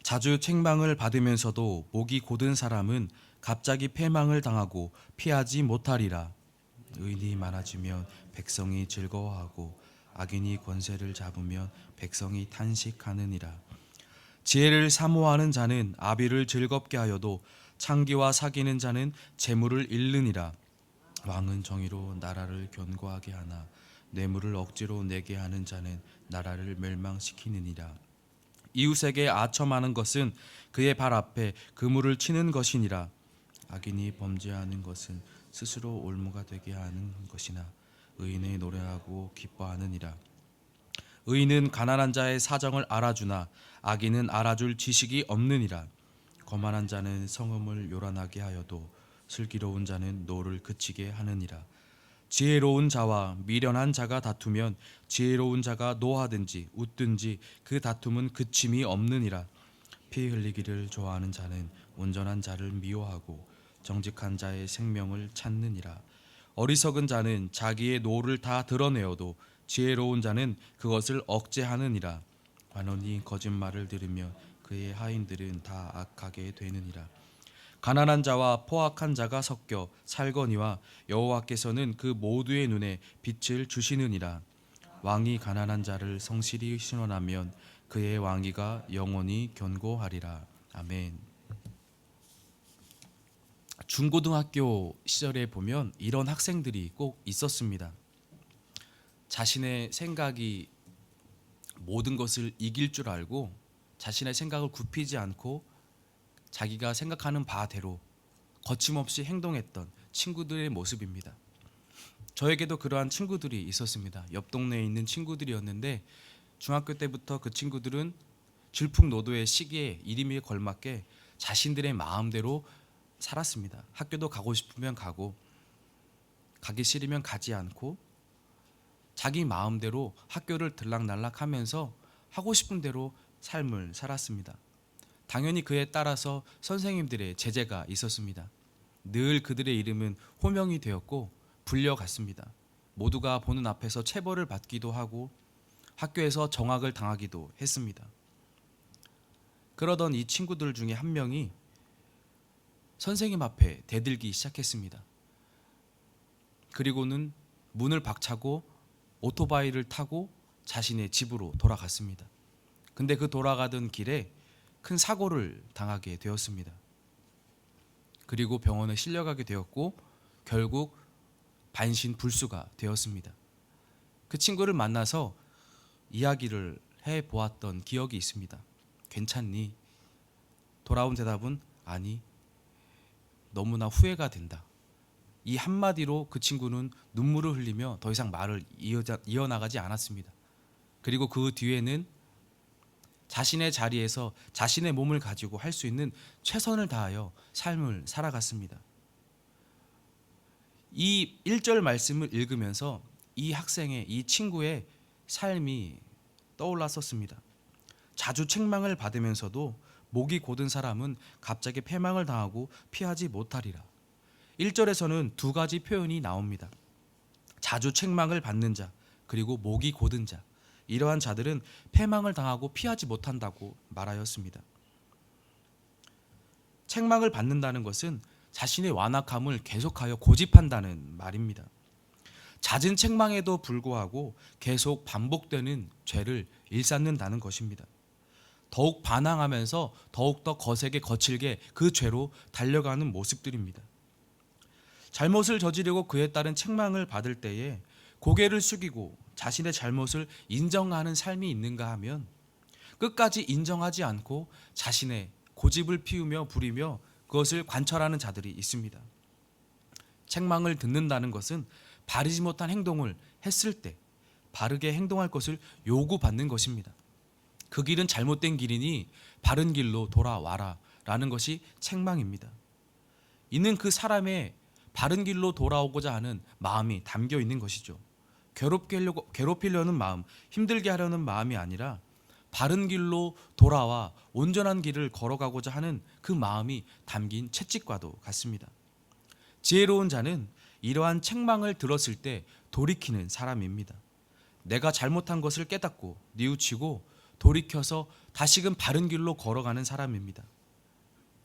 자주 책망을 받으면서도 목이 곧은 사람은 갑자기 패망을 당하고 피하지 못하리라. 의인이 많아지면 백성이 즐거워하고 악인이 권세를 잡으면 백성이 탄식하느니라. 지혜를 사모하는 자는 아비를 즐겁게 하여도 창기와 사귀는 자는 재물을 잃느니라. 왕은 정의로 나라를 견고하게 하나 뇌물을 억지로 내게 하는 자는 나라를 멸망시키느니라. 이웃에게 아첨하는 것은 그의 발 앞에 그물을 치는 것이니라. 악인이 범죄하는 것은 스스로 올무가 되게 하는 것이나 의인의 노래하고 기뻐하느니라. 의인은 가난한 자의 사정을 알아주나 악인은 알아줄 지식이 없느니라. 거만한 자는 성음을 요란하게 하여도 슬기로운 자는 노를 그치게 하느니라. 지혜로운 자와 미련한 자가 다투면 지혜로운 자가 노하든지 웃든지 그 다툼은 그침이 없느니라. 피 흘리기를 좋아하는 자는 온전한 자를 미워하고 정직한 자의 생명을 찾느니라. 어리석은 자는 자기의 노를 다 드러내어도 지혜로운 자는 그것을 억제하느니라. 관원이 거짓말을 들으며 그의 하인들은 다 악하게 되느니라. 가난한 자와 포악한 자가 섞여 살거니와 여호와께서는 그 모두의 눈에 빛을 주시느니라. 왕이 가난한 자를 성실히 신원하면 그의 왕위가 영원히 견고하리라. 아멘. 중고등학교 시절에 보면 이런 학생들이 꼭 있었습니다. 자신의 생각이 모든 것을 이길 줄 알고 자신의 생각을 굽히지 않고 자기가 생각하는 바대로 거침없이 행동했던 친구들의 모습입니다. 저에게도 그러한 친구들이 있었습니다. 옆 동네에 있는 친구들이었는데 중학교 때부터 그 친구들은 질풍노도의 시기에 이름에 걸맞게 자신들의 마음대로 살았습니다. 학교도 가고 싶으면 가고 가기 싫으면 가지 않고 자기 마음대로 학교를 들락날락하면서 하고 싶은 대로 삶을 살았습니다. 당연히 그에 따라서 선생님들의 제재가 있었습니다. 늘 그들의 이름은 호명이 되었고 불려갔습니다. 모두가 보는 앞에서 체벌을 받기도 하고 학교에서 정학을 당하기도 했습니다. 그러던 이 친구들 중에 한 명이 선생님 앞에 대들기 시작했습니다. 그리고는 문을 박차고 오토바이를 타고 자신의 집으로 돌아갔습니다. 근데 그 돌아가던 길에 큰 사고를 당하게 되었습니다. 그리고 병원에 실려가게 되었고 결국 반신불수가 되었습니다. 그 친구를 만나서 이야기를 해보았던 기억이 있습니다. 괜찮니? 돌아온 대답은 아니, 너무나 후회가 된다. 이 한마디로 그 친구는 눈물을 흘리며 더 이상 말을 이어나가지 않았습니다. 그리고 그 뒤에는 자신의 자리에서 자신의 몸을 가지고 할 수 있는 최선을 다하여 삶을 살아갔습니다. 이 1절 말씀을 읽으면서 이 학생의, 이 친구의 삶이 떠올랐었습니다. 자주 책망을 받으면서도 목이 곧은 사람은 갑자기 패망을 당하고 피하지 못하리라. 1절에서는 두 가지 표현이 나옵니다. 자주 책망을 받는 자, 그리고 목이 곧은 자. 이러한 자들은 패망을 당하고 피하지 못한다고 말하였습니다. 책망을 받는다는 것은 자신의 완악함을 계속하여 고집한다는 말입니다. 잦은 책망에도 불구하고 계속 반복되는 죄를 일삼는다는 것입니다. 더욱 반항하면서 더욱더 거세게 거칠게 그 죄로 달려가는 모습들입니다. 잘못을 저지르고 그에 따른 책망을 받을 때에 고개를 숙이고 자신의 잘못을 인정하는 삶이 있는가 하면 끝까지 인정하지 않고 자신의 고집을 피우며 부리며 그것을 관철하는 자들이 있습니다. 책망을 듣는다는 것은 바르지 못한 행동을 했을 때 바르게 행동할 것을 요구받는 것입니다. 그 길은 잘못된 길이니 바른 길로 돌아와라 라는 것이 책망입니다. 이는 그 사람의 바른 길로 돌아오고자 하는 마음이 담겨 있는 것이죠. 괴롭히려는 마음, 힘들게 하려는 마음이 아니라 바른 길로 돌아와 온전한 길을 걸어가고자 하는 그 마음이 담긴 채찍과도 같습니다. 지혜로운 자는 이러한 책망을 들었을 때 돌이키는 사람입니다. 내가 잘못한 것을 깨닫고 뉘우치고 돌이켜서 다시금 바른 길로 걸어가는 사람입니다.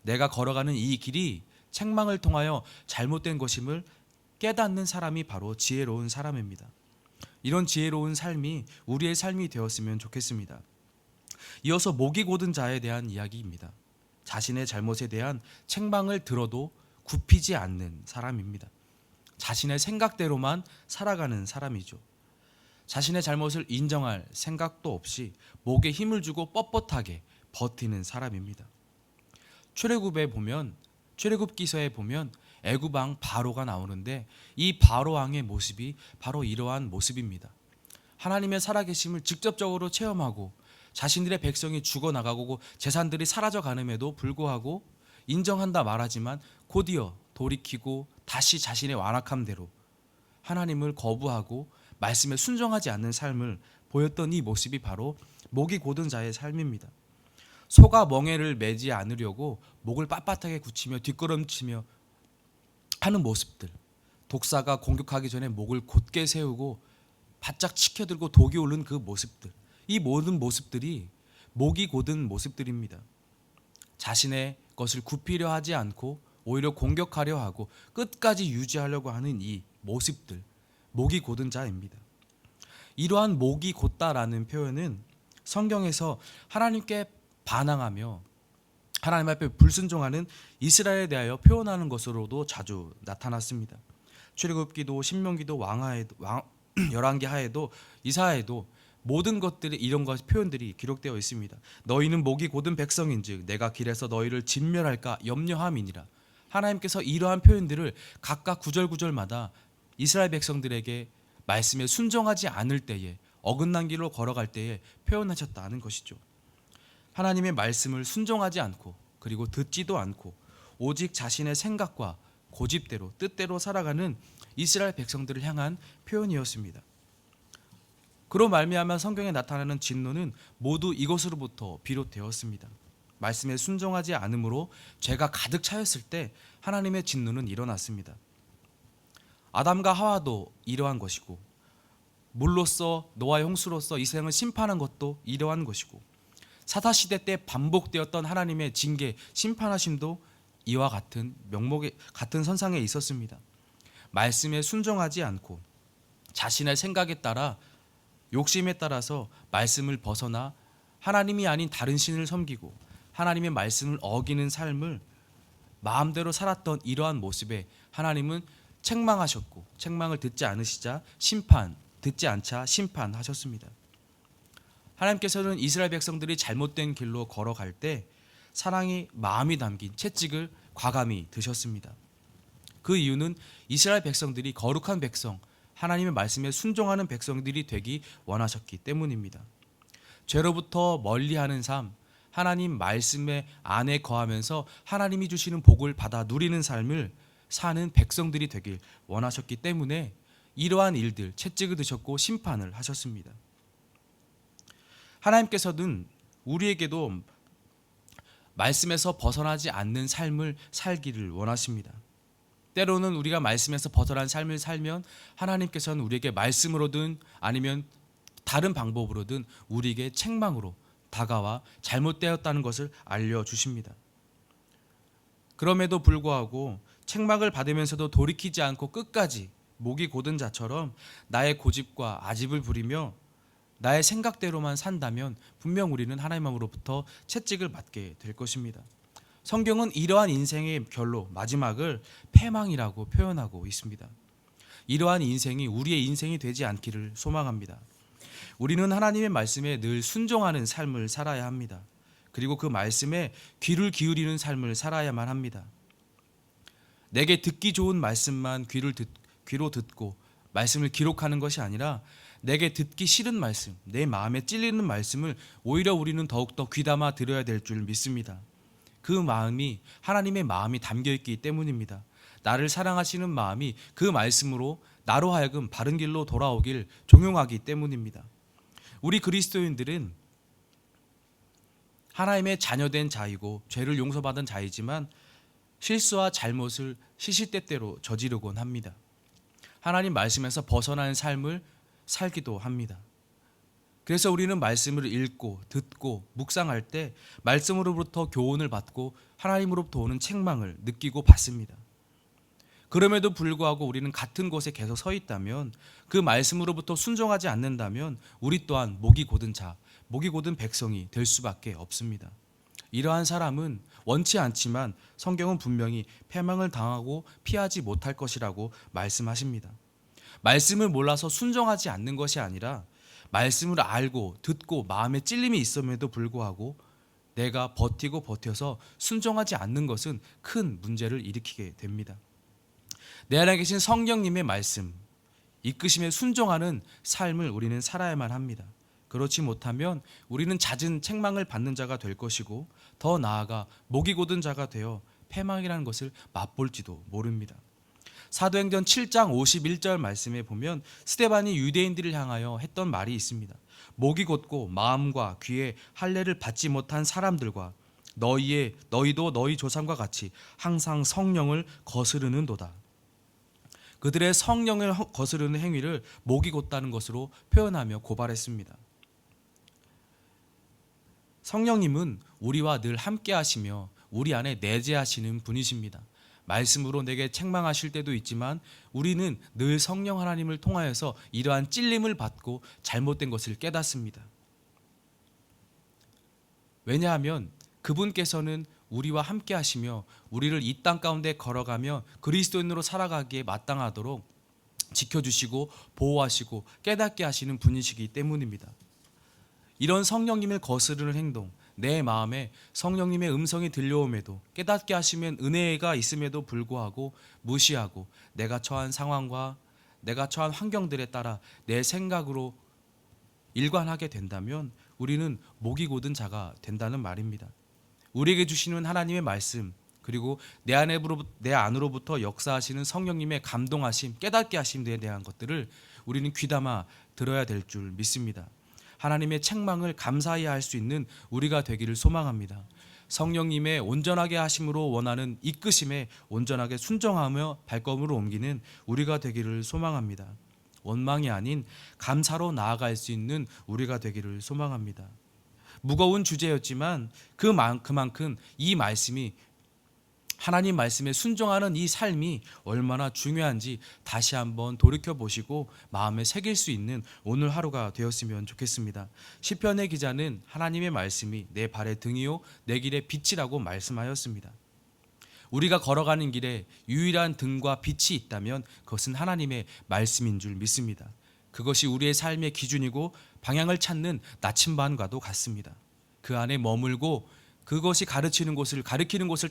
내가 걸어가는 이 길이 책망을 통하여 잘못된 것임을 깨닫는 사람이 바로 지혜로운 사람입니다. 이런 지혜로운 삶이 우리의 삶이 되었으면 좋겠습니다. 이어서 목이 곧은 자에 대한 이야기입니다. 자신의 잘못에 대한 책망을 들어도 굽히지 않는 사람입니다. 자신의 생각대로만 살아가는 사람이죠. 자신의 잘못을 인정할 생각도 없이 목에 힘을 주고 뻣뻣하게 버티는 사람입니다. 출애굽기서에 보면 애굽 왕 바로가 나오는데 이 바로 왕의 모습이 바로 이러한 모습입니다. 하나님의 살아계심을 직접적으로 체험하고 자신들의 백성이 죽어나가고 재산들이 사라져가는에도 불구하고 인정한다 말하지만 곧이어 돌이키고 다시 자신의 완악함대로 하나님을 거부하고 말씀에 순종하지 않는 삶을 보였던 이 모습이 바로 목이 곧은 자의 삶입니다. 소가 멍에를 매지 않으려고 목을 빳빳하게 굳히며 뒷걸음치며 하는 모습들, 독사가 공격하기 전에 목을 곧게 세우고 바짝 치켜들고 독이 오른 그 모습들, 이 모든 모습들이 목이 곧은 모습들입니다. 자신의 것을 굽히려 하지 않고 오히려 공격하려 하고 끝까지 유지하려고 하는 이 모습들, 목이 곧은 자입니다. 이러한 목이 곧다라는 표현은 성경에서 하나님께 반항하며 하나님 앞에 불순종하는 이스라엘에 대하여 표현하는 것으로도 자주 나타났습니다. 출애굽기도 신명기도 열왕기하에도 이사야에도 모든 것들이 이런 표현들이 기록되어 있습니다. 너희는 목이 곧은 백성인즉 내가 길에서 너희를 진멸할까 염려함이니라. 하나님께서 이러한 표현들을 각각 구절구절마다 이스라엘 백성들에게 말씀에 순종하지 않을 때에 어긋난 길로 걸어갈 때에 표현하셨다는 것이죠. 하나님의 말씀을 순종하지 않고 그리고 듣지도 않고 오직 자신의 생각과 고집대로 뜻대로 살아가는 이스라엘 백성들을 향한 표현이었습니다. 그로 말미암아 성경에 나타나는 진노는 모두 이것으로부터 비롯되었습니다. 말씀에 순종하지 않으므로 죄가 가득 차였을 때 하나님의 진노는 일어났습니다. 아담과 하와도 이러한 것이고 물로써 노아의 홍수로서 이 세상을 심판한 것도 이러한 것이고 사사시대 때 반복되었던 하나님의 징계 심판하심도 이와 같은 명목의 같은 선상에 있었습니다. 말씀에 순종하지 않고 자신의 생각에 따라 욕심에 따라서 말씀을 벗어나 하나님이 아닌 다른 신을 섬기고 하나님의 말씀을 어기는 삶을 마음대로 살았던 이러한 모습에 하나님은 책망하셨고 책망을 듣지 않으시자 듣지 않자 심판하셨습니다. 하나님께서는 이스라엘 백성들이 잘못된 길로 걸어갈 때 사랑이 마음이 담긴 채찍을 과감히 드셨습니다. 그 이유는 이스라엘 백성들이 거룩한 백성, 하나님의 말씀에 순종하는 백성들이 되기 원하셨기 때문입니다. 죄로부터 멀리하는 삶, 하나님 말씀의 안에 거하면서 하나님이 주시는 복을 받아 누리는 삶을 사는 백성들이 되길 원하셨기 때문에 이러한 일들, 채찍을 드셨고 심판을 하셨습니다. 하나님께서는 우리에게도 말씀에서 벗어나지 않는 삶을 살기를 원하십니다. 때로는 우리가 말씀에서 벗어난 삶을 살면 하나님께서는 우리에게 말씀으로든 아니면 다른 방법으로든 우리에게 책망으로 다가와 잘못되었다는 것을 알려주십니다. 그럼에도 불구하고 책망을 받으면서도 돌이키지 않고 끝까지 목이 곧은 자처럼 나의 고집과 아집을 부리며 나의 생각대로만 산다면 분명 우리는 하나님으로부터 채찍을 받게 될 것입니다. 성경은 이러한 인생의 결로 마지막을 패망이라고 표현하고 있습니다. 이러한 인생이 우리의 인생이 되지 않기를 소망합니다. 우리는 하나님의 말씀에 늘 순종하는 삶을 살아야 합니다. 그리고 그 말씀에 귀를 기울이는 삶을 살아야만 합니다. 내게 듣기 좋은 말씀만 귀로 듣고 말씀을 기록하는 것이 아니라 내게 듣기 싫은 말씀, 내 마음에 찔리는 말씀을 오히려 우리는 더욱더 귀담아 들어야 될 줄 믿습니다. 그 마음이 하나님의 마음이 담겨있기 때문입니다. 나를 사랑하시는 마음이 그 말씀으로 나로 하여금 바른 길로 돌아오길 종용하기 때문입니다. 우리 그리스도인들은 하나님의 자녀된 자이고 죄를 용서받은 자이지만 실수와 잘못을 시시때때로 저지르곤 합니다. 하나님 말씀에서 벗어나는 삶을 살기도 합니다. 그래서 우리는 말씀을 읽고 듣고 묵상할 때 말씀으로부터 교훈을 받고 하나님으로부터 오는 책망을 느끼고 받습니다. 그럼에도 불구하고 우리는 같은 곳에 계속 서 있다면, 그 말씀으로부터 순종하지 않는다면 우리 또한 목이 곧은 자, 목이 곧은 백성이 될 수밖에 없습니다. 이러한 사람은 원치 않지만 성경은 분명히 패망을 당하고 피하지 못할 것이라고 말씀하십니다. 말씀을 몰라서 순종하지 않는 것이 아니라 말씀을 알고 듣고 마음에 찔림이 있음에도 불구하고 내가 버텨서 순종하지 않는 것은 큰 문제를 일으키게 됩니다. 내 안에 계신 성령님의 말씀, 이끄심에 순종하는 삶을 우리는 살아야만 합니다. 그렇지 못하면 우리는 잦은 책망을 받는 자가 될 것이고, 더 나아가 목이 곧은 자가 되어 패망이라는 것을 맛볼지도 모릅니다. 사도행전 7장 51절 말씀에 보면 스데반이 유대인들을 향하여 했던 말이 있습니다. 목이 곧고 마음과 귀에 할례를 받지 못한 사람들과 너희도 너희 조상과 같이 항상 성령을 거스르는도다. 그들의 성령을 거스르는 행위를 목이 곧다는 것으로 표현하며 고발했습니다. 성령님은 우리와 늘 함께 하시며 우리 안에 내재하시는 분이십니다. 말씀으로 내게 책망하실 때도 있지만 우리는 늘 성령 하나님을 통하여서 이러한 찔림을 받고 잘못된 것을 깨닫습니다. 왜냐하면 그분께서는 우리와 함께 하시며 우리를 이 땅 가운데 걸어가며 그리스도인으로 살아가기에 마땅하도록 지켜주시고 보호하시고 깨닫게 하시는 분이시기 때문입니다. 이런 성령님을 거스르는 행동, 내 마음에 성령님의 음성이 들려옴에도 깨닫게 하시면 은혜가 있음에도 불구하고 무시하고 내가 처한 상황과 내가 처한 환경들에 따라 내 생각으로 일관하게 된다면 우리는 목이 곧은 자가 된다는 말입니다. 우리에게 주시는 하나님의 말씀, 그리고 내 안으로부터 역사하시는 성령님의 감동하심, 깨닫게 하심에 대한 것들을 우리는 귀담아 들어야 될 줄 믿습니다. 하나님의 책망을 감사히 할 수 있는 우리가 되기를 소망합니다. 성령님의 온전하게 하심으로 원하는 이끄심에 온전하게 순종하며 발걸음으로 옮기는 우리가 되기를 소망합니다. 원망이 아닌 감사로 나아갈 수 있는 우리가 되기를 소망합니다. 무거운 주제였지만 그만큼 이 말씀이, 하나님 말씀에 순종하는 이 삶이 얼마나 중요한지 다시 한번 돌이켜보시고 마음에 새길 수 있는 오늘 하루가 되었으면 좋겠습니다. 시편의 기자는 하나님의 말씀이 내 발의 등이요 내 길의 빛이라고 말씀하였습니다. 우리가 걸어가는 길에 유일한 등과 빛이 있다면 그것은 하나님의 말씀인 줄 믿습니다. 그것이 우리의 삶의 기준이고 방향을 찾는 나침반과도 같습니다. 그 안에 머물고 그것이 가르치는 곳을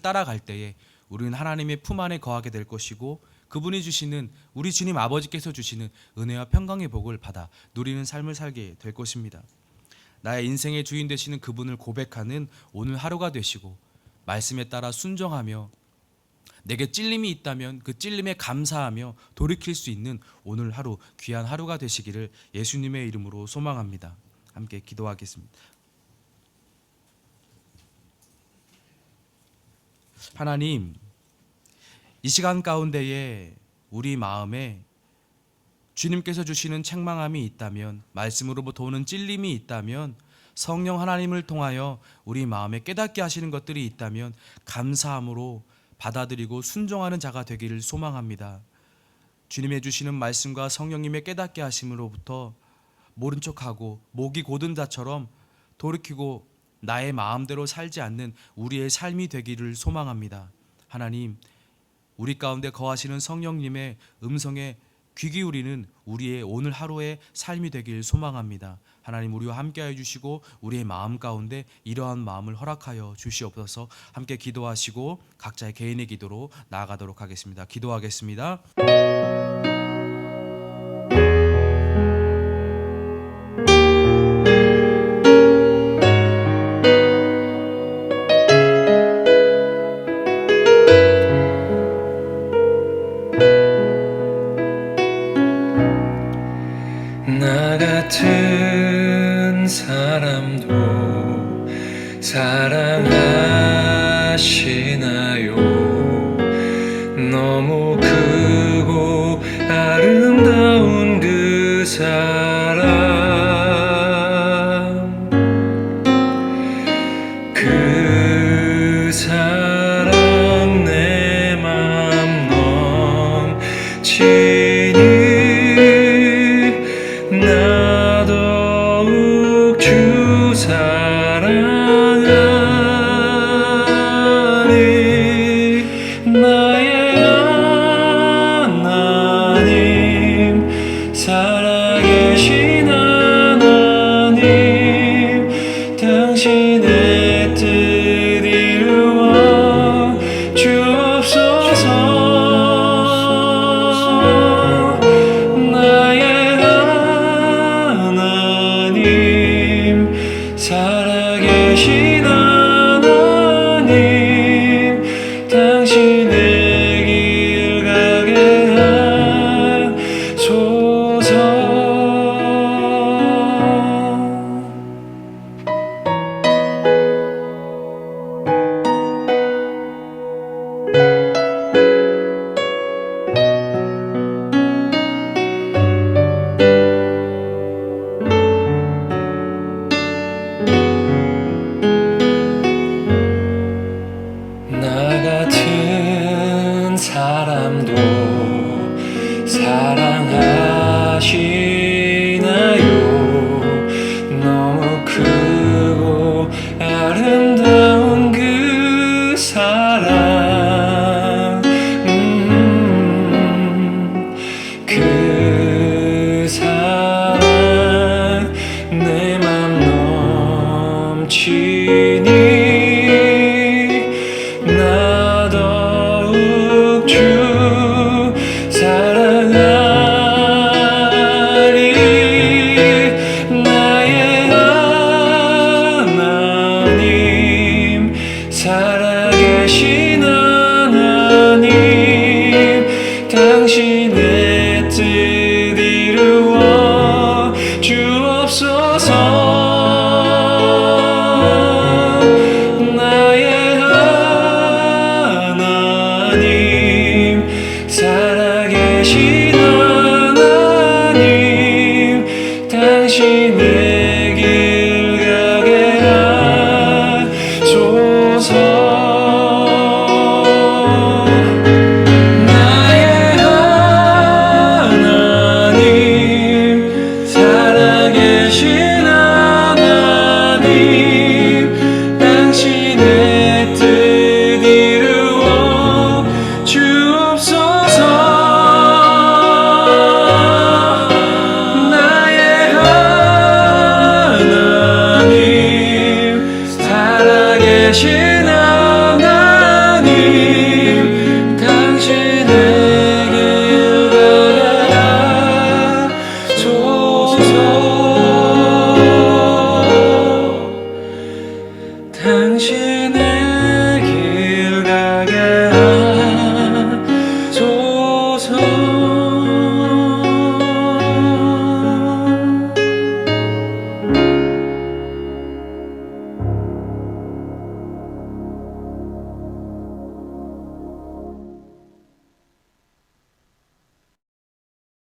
따라갈 때에 우리는 하나님의 품 안에 거하게 될 것이고, 그분이 주시는, 우리 주님 아버지께서 주시는 은혜와 평강의 복을 받아 누리는 삶을 살게 될 것입니다. 나의 인생의 주인 되시는 그분을 고백하는 오늘 하루가 되시고, 말씀에 따라 순종하며 내게 찔림이 있다면 그 찔림에 감사하며 돌이킬 수 있는 오늘 하루, 귀한 하루가 되시기를 예수님의 이름으로 소망합니다. 함께 기도하겠습니다. 하나님, 이 시간 가운데에 우리 마음에 주님께서 주시는 책망함이 있다면, 말씀으로부터 오는 찔림이 있다면, 성령 하나님을 통하여 우리 마음에 깨닫게 하시는 것들이 있다면 감사함으로 받아들이고 순종하는 자가 되기를 소망합니다. 주님의 주시는 말씀과 성령님의 깨닫게 하심으로부터 모른 척하고 목이 곧은 자처럼 돌이키고 나의 마음대로 살지 않는 우리의 삶이 되기를 소망합니다. 하나님, 우리 가운데 거하시는 성령님의 음성에 귀 기울이는 우리의 오늘 하루의 삶이 되길 소망합니다. 하나님, 우리와 함께하여 주시고 우리의 마음 가운데 이러한 마음을 허락하여 주시옵소서. 함께 기도하시고 각자의 개인의 기도로 나아가도록 하겠습니다. 기도하겠습니다. 나 같은 사람도 사랑하시나요? 너무 크고 아름다운 그 사랑, 주